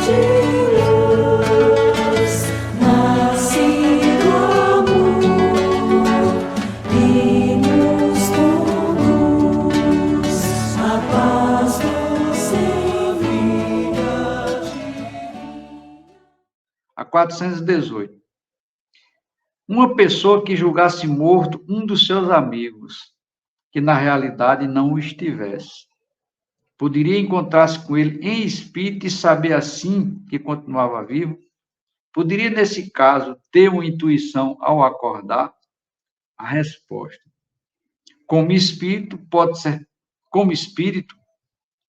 de luz, nasce do amor e nos conduz a paz você vida divina. A 418. Uma pessoa que julgasse morto um dos seus amigos, que na realidade não o estivesse, poderia encontrar-se com ele em espírito e saber assim que continuava vivo? Poderia, nesse caso, ter uma intuição ao acordar? A resposta: como espírito,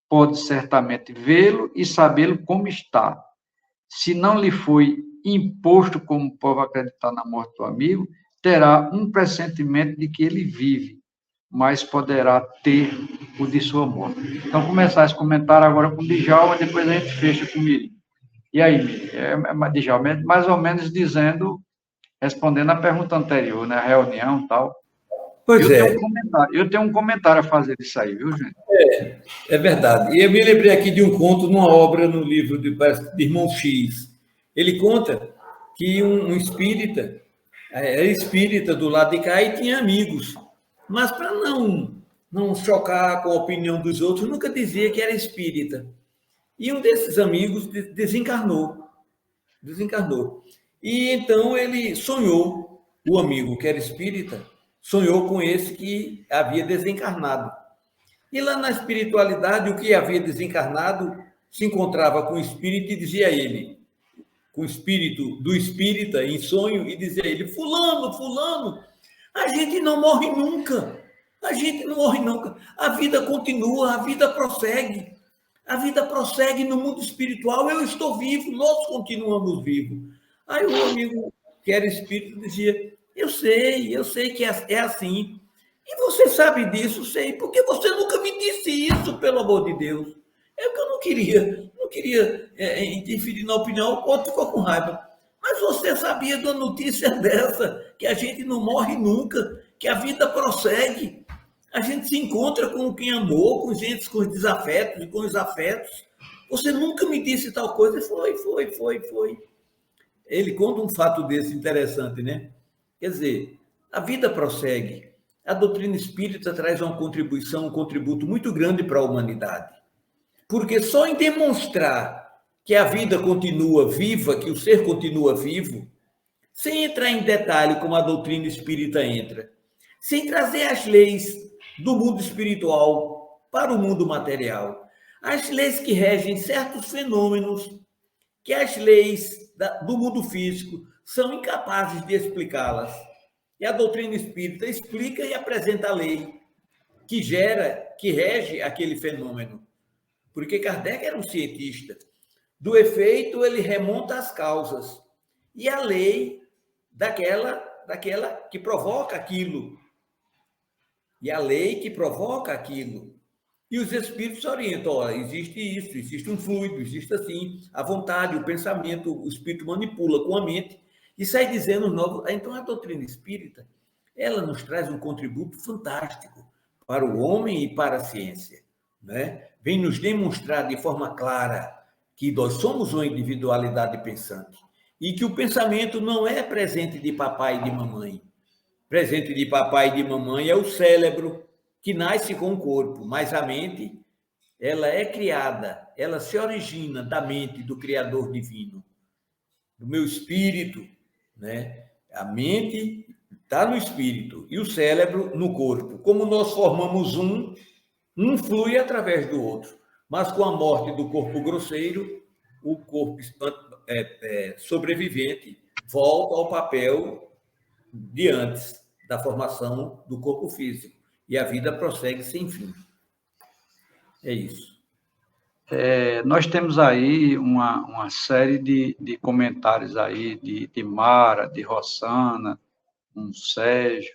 pode certamente vê-lo e sabê-lo como está. Se não lhe foi imposto como povo acreditar na morte do amigo, terá um pressentimento de que ele vive, mas poderá ter o de sua morte. Então, começar esse comentário agora com o Djalma, depois a gente fecha com o Mirim. E aí, Mirim? Djalma, mais ou menos dizendo, respondendo a pergunta anterior, né? A reunião e tal. Pois Eu tenho um comentário a fazer disso aí, viu, gente? É verdade. E eu me lembrei aqui de um conto numa obra no livro de Irmão X. Ele conta que um espírita, era espírita do lado de cá e tinha amigos. Mas para não chocar com a opinião dos outros, nunca dizia que era espírita. E um desses amigos desencarnou. E então ele sonhou, o amigo que era espírita, sonhou com esse que havia desencarnado. E lá na espiritualidade, o que havia desencarnado se encontrava com o espírito e dizia a ele, com o espírito do espírita em sonho, e dizia a ele: fulano, a gente não morre nunca. A gente não morre nunca. A vida continua, a vida prossegue. A vida prossegue no mundo espiritual. Eu estou vivo, nós continuamos vivos. Aí o amigo, que era espírito, dizia: eu sei que é assim. E você sabe disso, sei, porque você nunca me disse isso, pelo amor de Deus. É que eu não queria interferir na opinião, o outro ficou com raiva. Mas você sabia de uma notícia dessa, que a gente não morre nunca, que a vida prossegue. A gente se encontra com quem amou, com gente com os desafetos e com os afetos. Você nunca me disse tal coisa. Foi. Ele conta um fato desse interessante, né? Quer dizer, a vida prossegue. A doutrina espírita traz um contributo muito grande para a humanidade. Porque só em demonstrar que a vida continua viva, que o ser continua vivo, sem entrar em detalhe como a doutrina espírita entra, sem trazer as leis do mundo espiritual para o mundo material, as leis que regem certos fenômenos que as leis do mundo físico são incapazes de explicá-las. E a doutrina espírita explica e apresenta a lei que rege aquele fenômeno. Porque Kardec era um cientista. Do efeito, ele remonta às causas. E a lei daquela que provoca aquilo. E a lei que provoca aquilo. E os espíritos orientam: olha, existe isso, existe um fluido, existe assim, a vontade, o pensamento, o espírito manipula com a mente e sai dizendo novo. Então, a doutrina espírita, ela nos traz um contributo fantástico para o homem e para a ciência, né? Vem nos demonstrar de forma clara que nós somos uma individualidade pensante e que o pensamento não é presente de papai e de mamãe. Presente de papai e de mamãe é o cérebro, que nasce com o corpo, mas a mente, ela é criada, ela se origina da mente do Criador divino, do meu espírito, né? A mente está no espírito e o cérebro no corpo. Como nós formamos um flui através do outro, mas com a morte do corpo grosseiro, o corpo sobrevivente volta ao papel de antes da formação do corpo físico. E a vida prossegue sem fim. É isso. Nós temos aí uma série de comentários aí de Mara, de Rossana, um Sérgio.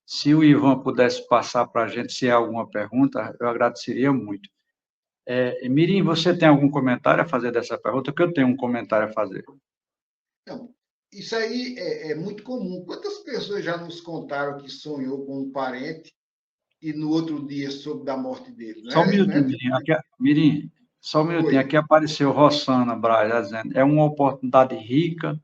Se o Ivan pudesse passar para a gente, se há alguma pergunta, eu agradeceria muito. Mirim, você tem algum comentário a fazer dessa pergunta? Que eu tenho um comentário a fazer. Não, isso aí é muito comum. Quantas pessoas já nos contaram que sonhou com um parente e no outro dia soube da morte dele? Só um minutinho, Mirim. Só um minutinho, Oi. aqui apareceu Rossana Braz, dizendo, é uma oportunidade rica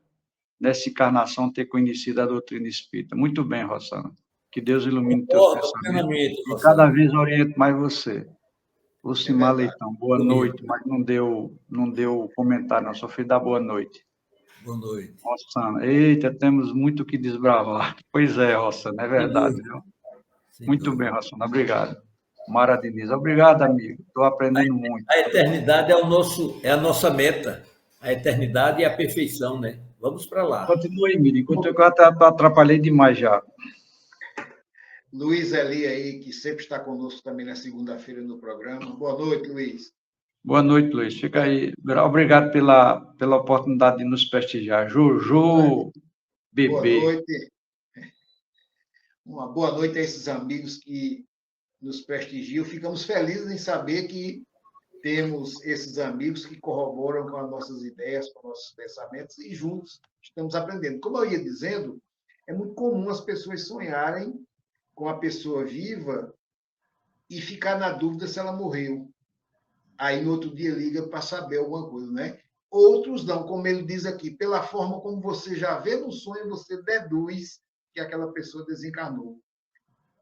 nessa encarnação ter conhecido a doutrina espírita. Muito bem, Rossana. Que Deus ilumine teus Concordo pensamentos plenamente, e cada Rossana. vez oriente mais você. O É Simar verdade. Leitão, boa noite, mas não deu comentário, não, só fez dar boa noite. Boa noite. Rossana, eita, temos muito o que desbravar. Pois é, Rossana, é verdade, viu? Sem Muito dúvida. bem, Rossana, obrigado. Mara Diniz, obrigado, amigo. Estou aprendendo muito. A eternidade é a nossa meta. A eternidade é a perfeição, né? Vamos para lá. Continua aí, Miri, enquanto eu atrapalhei demais já. Luiz Eli aí, que sempre está conosco também na segunda-feira no programa. Boa noite, Luiz. Boa noite, Luiz. Fica aí. Obrigado pela oportunidade de nos prestigiar. Jojo, Boa bebê. noite. Uma boa noite a esses amigos que nos prestigiam. Ficamos felizes em saber que temos esses amigos que corroboram com as nossas ideias, com nossos pensamentos, e juntos estamos aprendendo. Como eu ia dizendo, é muito comum as pessoas sonharem com a pessoa viva e ficar na dúvida se ela morreu. Aí, no outro dia, liga para saber alguma coisa, né? Outros não, como ele diz aqui, pela forma como você já vê no sonho, você deduz que aquela pessoa desencarnou.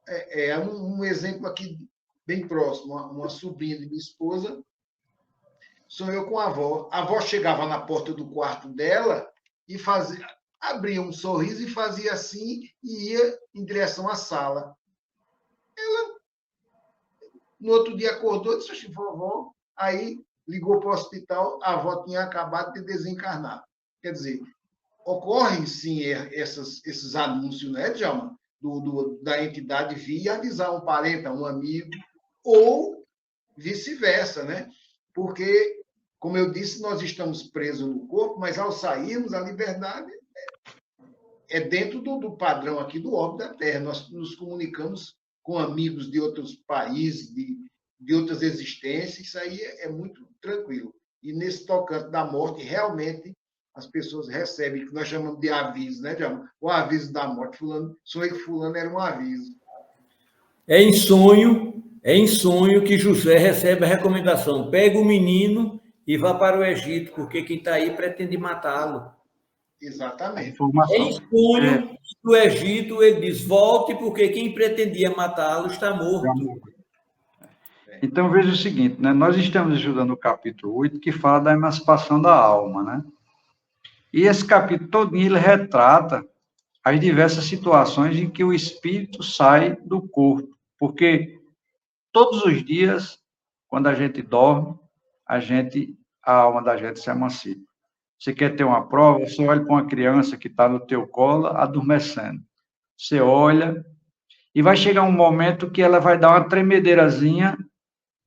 É um exemplo aqui bem próximo. Uma sobrinha de minha esposa sonhou com a avó. A avó chegava na porta do quarto dela e abria um sorriso e fazia assim e ia em direção à sala. Ela, no outro dia, acordou e disse, vovó, aí ligou para o hospital, a avó tinha acabado de desencarnar. Quer dizer, ocorrem, sim, esses anúncios, né, Djalma? Da entidade vir avisar um parente, um amigo, ou vice-versa, né? Porque, como eu disse, nós estamos presos no corpo, mas ao sairmos, a liberdade é dentro do padrão aqui do orbe da Terra. Nós nos comunicamos com amigos de outros países, de outras existências, isso aí é muito tranquilo. E nesse tocante da morte, realmente, as pessoas recebem, que nós chamamos de aviso, né, Djalma? O aviso da morte. Sonhei que fulano era um aviso. É em sonho que José recebe a recomendação: pega o menino e vá para o Egito, porque quem está aí pretende matá-lo. Exatamente. Informação. Em sonho do Egito, ele diz: volte, porque quem pretendia matá-lo está morto. Então, veja o seguinte, né? Nós estamos estudando o capítulo 8, que fala da emancipação da alma, né? E esse capítulo todo ele retrata as diversas situações em que o espírito sai do corpo, porque todos os dias, quando a gente dorme, a alma da gente se emancipa. Você quer ter uma prova, você olha para uma criança que está no teu colo, adormecendo. Você olha e vai chegar um momento que ela vai dar uma tremedeirazinha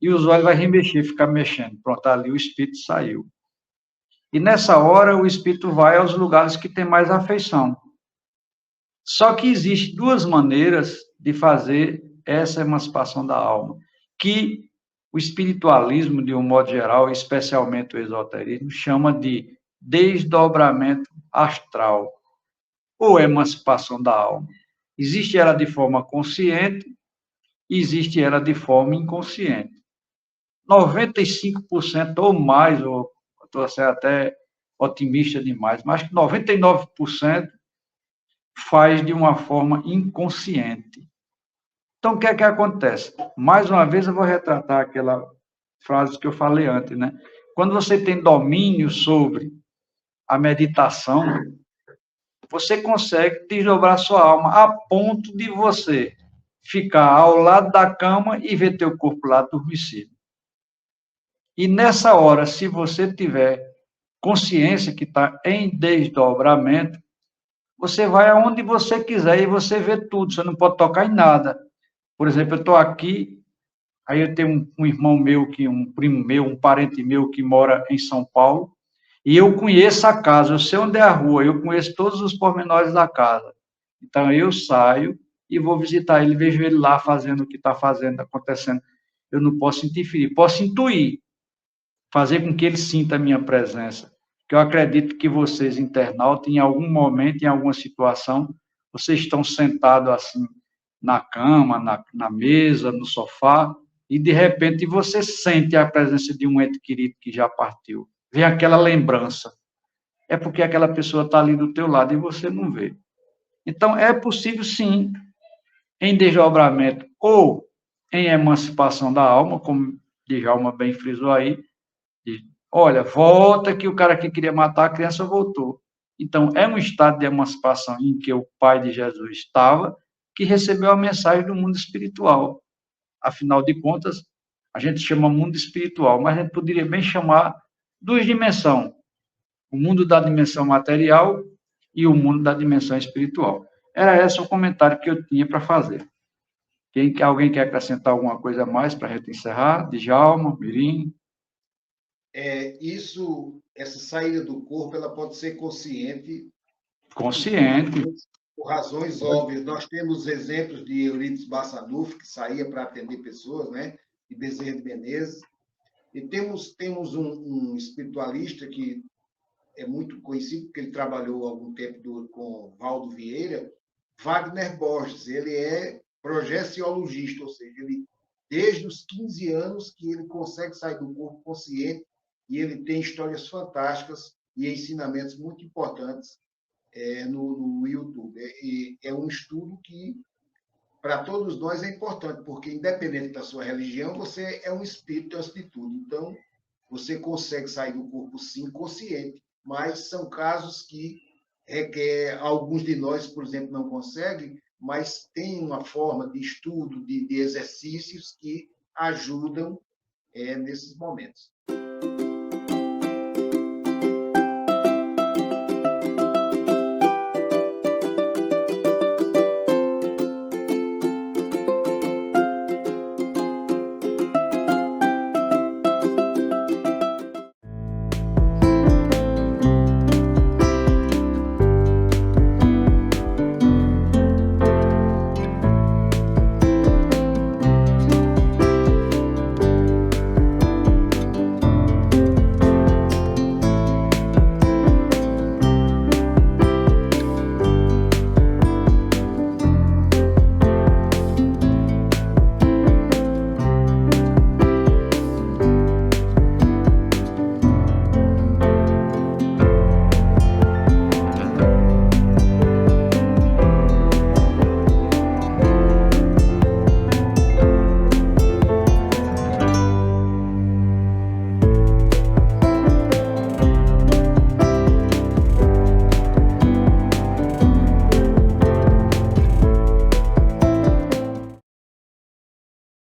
e os olhos vai remexer, ficar mexendo. Pronto, ali o espírito saiu. E nessa hora o espírito vai aos lugares que tem mais afeição. Só que existem duas maneiras de fazer essa emancipação da alma, que o espiritualismo, de um modo geral, especialmente o esoterismo, chama de desdobramento astral, ou emancipação da alma. Existe ela de forma consciente, existe ela de forma inconsciente. 95% ou mais, ou estou até otimista demais, mas 99% faz de uma forma inconsciente. Então, o que é que acontece? Mais uma vez, eu vou retratar aquela frase que eu falei antes, né? Quando você tem domínio sobre a meditação, você consegue desdobrar sua alma a ponto de você ficar ao lado da cama e ver teu corpo lá adormecido. E nessa hora, se você tiver consciência que está em desdobramento, você vai aonde você quiser e você vê tudo, você não pode tocar em nada. Por exemplo, eu estou aqui, aí eu tenho um irmão meu, um primo meu, um parente meu que mora em São Paulo, e eu conheço a casa, eu sei onde é a rua, eu conheço todos os pormenores da casa. Então, eu saio e vou visitar ele, vejo ele lá fazendo o que está fazendo, acontecendo. Eu não posso interferir, posso intuir, fazer com que ele sinta a minha presença. Que eu acredito que vocês, internautas, em algum momento, em alguma situação, vocês estão sentados assim, na cama, na mesa, no sofá, e de repente você sente a presença de um ente querido que já partiu. Vem aquela lembrança. É porque aquela pessoa está ali do teu lado e você não vê. Então, é possível, sim, em desdobramento ou em emancipação da alma, como Djalma bem frisou aí, de, olha, volta que o cara que queria matar a criança voltou. Então, é um estado de emancipação em que o Pai de Jesus estava, que recebeu a mensagem do mundo espiritual. Afinal de contas, a gente chama mundo espiritual, mas a gente poderia bem chamar duas dimensões, o mundo da dimensão material e o mundo da dimensão espiritual. Era esse o comentário que eu tinha para fazer. Alguém quer acrescentar alguma coisa a mais para a gente encerrar? Djalma, Mirim? Essa saída do corpo, ela pode ser consciente. Consciente. Por razões óbvias. Nós temos exemplos de Eurípides Barçanufo, que saía para atender pessoas, né? De Bezerra de Menezes. E temos um espiritualista que é muito conhecido, porque ele trabalhou há algum tempo com Valdo Vieira, Wagner Borges. Ele é projeciologista, ou seja, ele, desde os 15 anos que ele consegue sair do corpo consciente, e ele tem histórias fantásticas e ensinamentos muito importantes no YouTube. É um estudo que, para todos nós, é importante, porque, independente da sua religião, você é um espírito, é uma espíritude. Então, você consegue sair do corpo, sim, consciente, mas são casos que requer, alguns de nós, por exemplo, não conseguem, mas tem uma forma de estudo, de exercícios que ajudam nesses momentos.